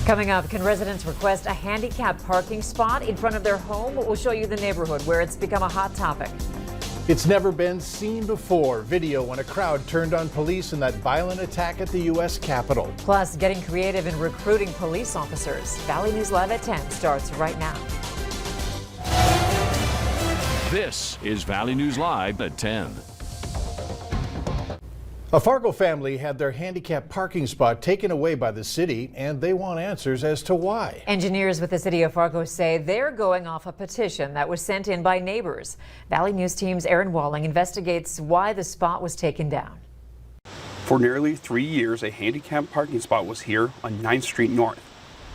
Coming up, can residents request a handicapped parking spot in front of their home? We'll show you the neighborhood where it's become a hot topic. It's never been seen before. Video when a crowd turned on police in that violent attack at the U.S. Capitol. Plus, getting creative in recruiting police officers. Valley News Live at 10 starts right now. This is Valley News Live at 10. A Fargo family had their handicapped parking spot taken away by the city, and they want answers as to why. Engineers with the city of Fargo say they're going off a petition that was sent in by neighbors. Valley News Team's Aaron Walling investigates why the spot was taken down. For nearly 3 years, a handicapped parking spot was here on 9th Street North.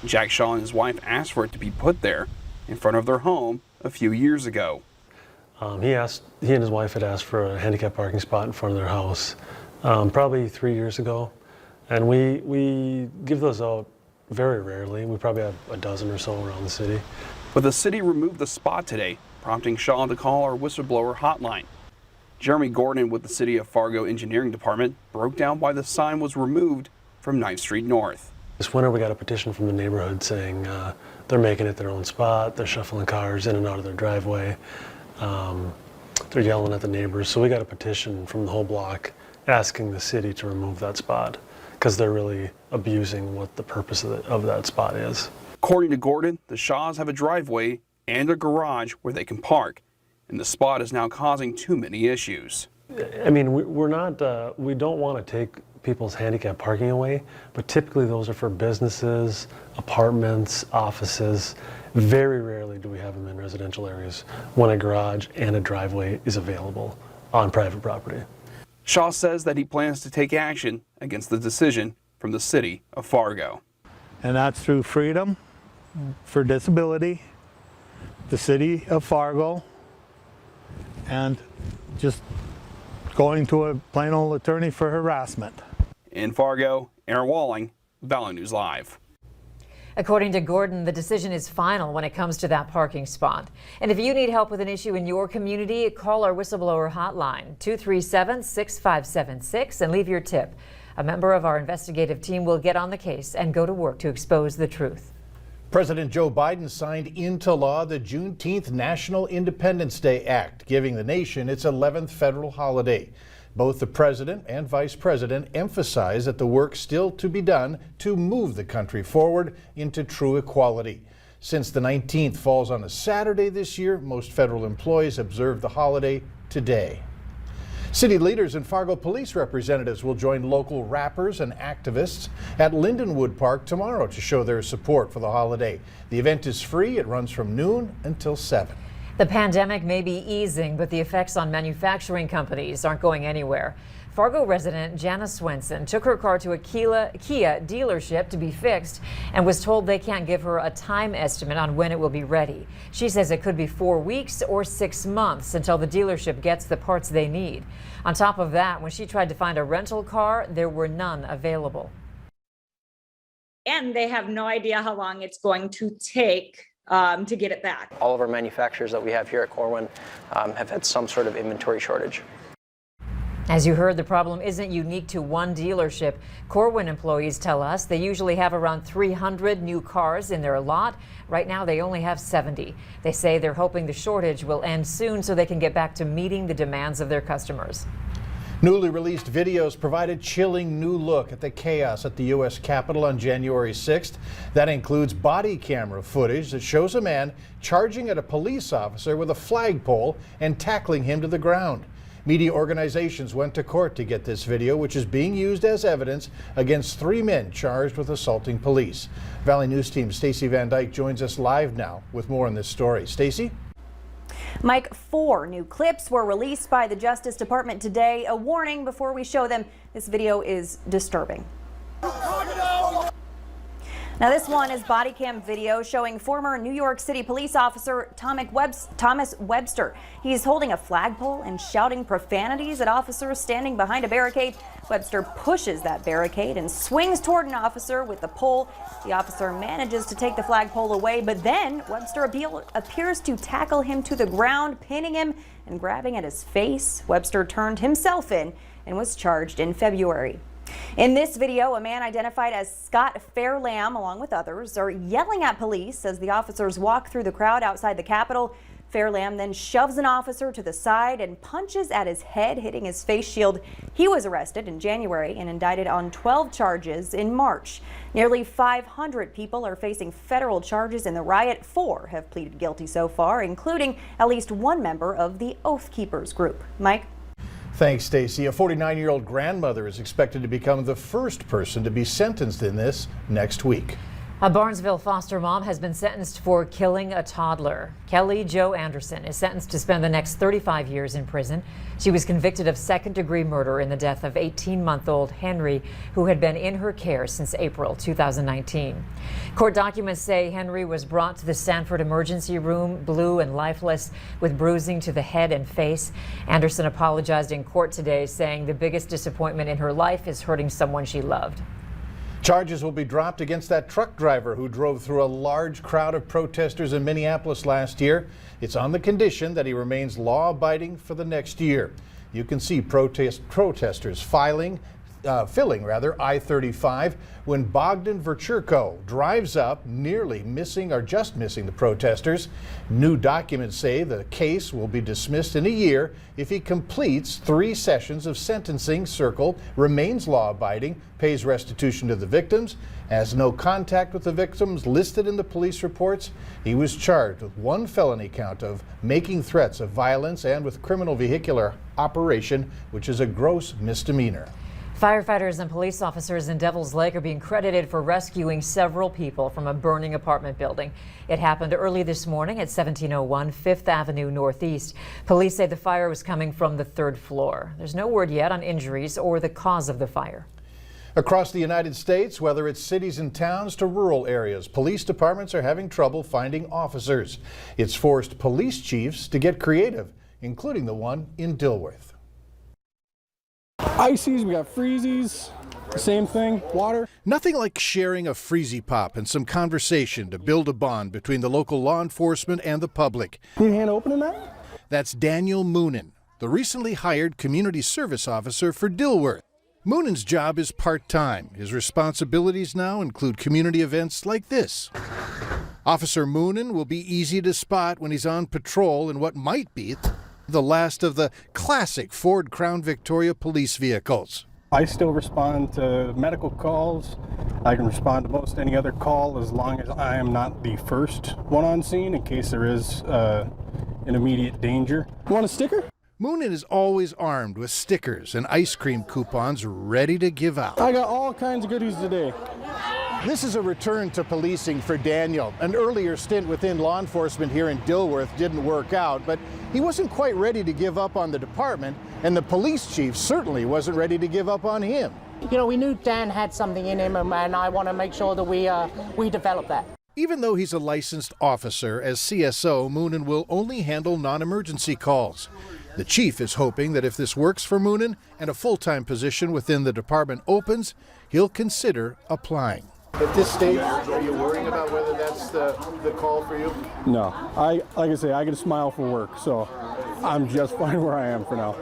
Jack Shaw and his wife asked for it to be put there in front of their home a few years ago. He and his wife had asked for a handicapped parking spot in front of their house. Probably 3 years ago, and we give those out very rarely. We probably have a dozen or so around the city. But the city removed the spot today, prompting Shaw to call our whistleblower hotline. Jeremy Gordon with the City of Fargo Engineering Department broke down why the sign was removed from 9th Street North. This winter we got a petition from the neighborhood saying they're making it their own spot, they're shuffling cars in and out of their driveway, they're yelling at the neighbors, so we got a petition from the whole block asking the city to remove that spot because they're really abusing what the purpose of that spot is. According to Gordon, the Shaws have a driveway and a garage where they can park, and the spot is now causing too many issues. I mean, we don't want to take people's handicap parking away, but typically those are for businesses, apartments, offices. Very rarely do we have them in residential areas when a garage and a driveway is available on private property. Shaw says that he plans to take action against the decision from the City of Fargo. And that's through Freedom for Disability, the City of Fargo, and just going to a plain old attorney for harassment. In Fargo, Aaron Walling, Valley News Live. According to Gordon, the decision is final when it comes to that parking spot. And if you need help with an issue in your community, call our whistleblower hotline, 237-6576, and leave your tip. A member of our investigative team will get on the case and go to work to expose the truth. President Joe Biden signed into law the Juneteenth National Independence Day Act, giving the nation its 11th federal holiday. Both the president and vice president emphasize that the work still to be done to move the country forward into true equality. Since the 19th falls on a Saturday this year, most federal employees observe the holiday today. City leaders and Fargo police representatives will join local rappers and activists at Lindenwood Park tomorrow to show their support for the holiday. The event is free. It runs from noon until 7. The pandemic may be easing, but the effects on manufacturing companies aren't going anywhere. Fargo resident Jana Swenson took her car to a Kia dealership to be fixed and was told they can't give her a time estimate on when it will be ready. She says it could be 4 weeks or 6 months until the dealership gets the parts they need. On top of that, when she tried to find a rental car, there were none available. And they have no idea how long it's going to take to get it back. All of our manufacturers that we have here at Corwin have had some sort of inventory shortage. As you heard, the problem isn't unique to one dealership. Corwin employees tell us they usually have around 300 new cars in their lot. Right now, they only have 70. They say they're hoping the shortage will end soon so they can get back to meeting the demands of their customers. Newly released videos provide a chilling new look at the chaos at the U.S. Capitol on January 6th. That includes body camera footage that shows a man charging at a police officer with a flagpole and tackling him to the ground. Media organizations went to court to get this video, which is being used as evidence against 3 men charged with assaulting police. Valley News Team Stacey Van Dyke joins us live now with more on this story. Stacey? Mike, 4 new clips were released by the Justice Department today. A warning before we show them, this video is disturbing. Now this one is body cam video showing former New York City police officer Thomas Webster. He's holding a flagpole and shouting profanities at officers standing behind a barricade. Webster pushes that barricade and swings toward an officer with the pole. The officer manages to take the flagpole away, but then Webster appears to tackle him to the ground, pinning him and grabbing at his face. Webster turned himself in and was charged in February. In this video, a man identified as Scott Fairlamb, along with others, are yelling at police as the officers walk through the crowd outside the Capitol. Fairlamb then shoves an officer to the side and punches at his head, hitting his face shield. He was arrested in January and indicted on 12 charges in March. Nearly 500 people are facing federal charges in the riot. 4 have pleaded guilty so far, including at least one member of the Oath Keepers group. Mike? Thanks, Stacy. A 49-year-old grandmother is expected to become the first person to be sentenced in this next week. A Barnesville foster mom has been sentenced for killing a toddler. Kelly Jo Anderson is sentenced to spend the next 35 years in prison. She was convicted of second-degree murder in the death of 18-month-old Henry, who had been in her care since April 2019. Court documents say Henry was brought to the Sanford emergency room, blue and lifeless, with bruising to the head and face. Anderson apologized in court today, saying the biggest disappointment in her life is hurting someone she loved. Charges will be dropped against that truck driver who drove through a large crowd of protesters in Minneapolis last year. It's on the condition that he remains law-abiding for the next year. You can see protesters filling I-35 when Bogdan Verchurko drives up, nearly missing or just missing the protesters. New documents say the case will be dismissed in a year if he completes 3 sessions of sentencing, remains law-abiding, pays restitution to the victims, has no contact with the victims listed in the police reports. He was charged with 1 felony count of making threats of violence and with criminal vehicular operation, which is a gross misdemeanor. Firefighters and police officers in Devil's Lake are being credited for rescuing several people from a burning apartment building. It happened early this morning at 1701 5th Avenue Northeast. Police say the fire was coming from the 3rd floor. There's no word yet on injuries or the cause of the fire. Across the United States, whether it's cities and towns to rural areas, police departments are having trouble finding officers. It's forced police chiefs to get creative, including the one in Dilworth. Ices, we got freezies, same thing, water. Nothing like sharing a freezy pop and some conversation to build a bond between the local law enforcement and the public. Need a hand opening that? That's Daniel Moonen, the recently hired community service officer for Dilworth. Moonen's job is part-time. His responsibilities now include community events like this. Officer Moonen will be easy to spot when he's on patrol in what might be the last of the classic Ford Crown Victoria police vehicles. I still respond to medical calls. I can respond to most any other call as long as I am not the first one on scene in case there is an immediate danger. You want a sticker? Moonen is always armed with stickers and ice cream coupons ready to give out. I got all kinds of goodies today. This is a return to policing for Daniel. An earlier stint within law enforcement here in Dilworth didn't work out, but he wasn't quite ready to give up on the department, and the police chief certainly wasn't ready to give up on him. You know, we knew Dan had something in him, and I want to make sure that we develop that. Even though he's a licensed officer, as CSO, Moonen will only handle non-emergency calls. The chief is hoping that if this works for Moonen and a full-time position within the department opens, he'll consider applying. At this stage, are you worrying about whether that's the call for you? No, like I say, I get a smile for work, so I'm just fine where I am for now.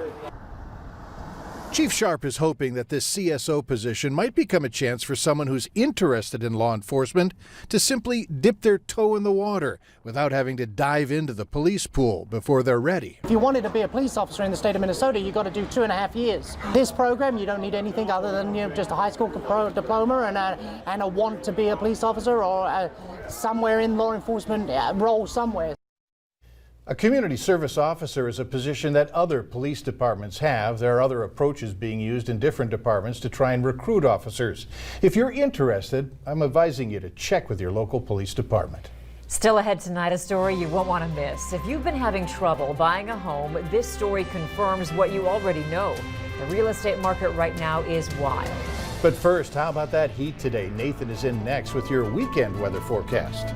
Chief Sharp is hoping that this CSO position might become a chance for someone who's interested in law enforcement to simply dip their toe in the water without having to dive into the police pool before they're ready. If you wanted to be a police officer in the state of Minnesota, you've got to do 2.5 years. This program, you don't need anything other than just a high school diploma and a want to be a police officer or somewhere in law enforcement role somewhere. A community service officer is a position that other police departments have. There are other approaches being used in different departments to try and recruit officers. If you're interested, I'm advising you to check with your local police department. Still ahead tonight, a story you won't want to miss. If you've been having trouble buying a home, this story confirms what you already know. The real estate market right now is wild. But first, how about that heat today? Nathan is in next with your weekend weather forecast.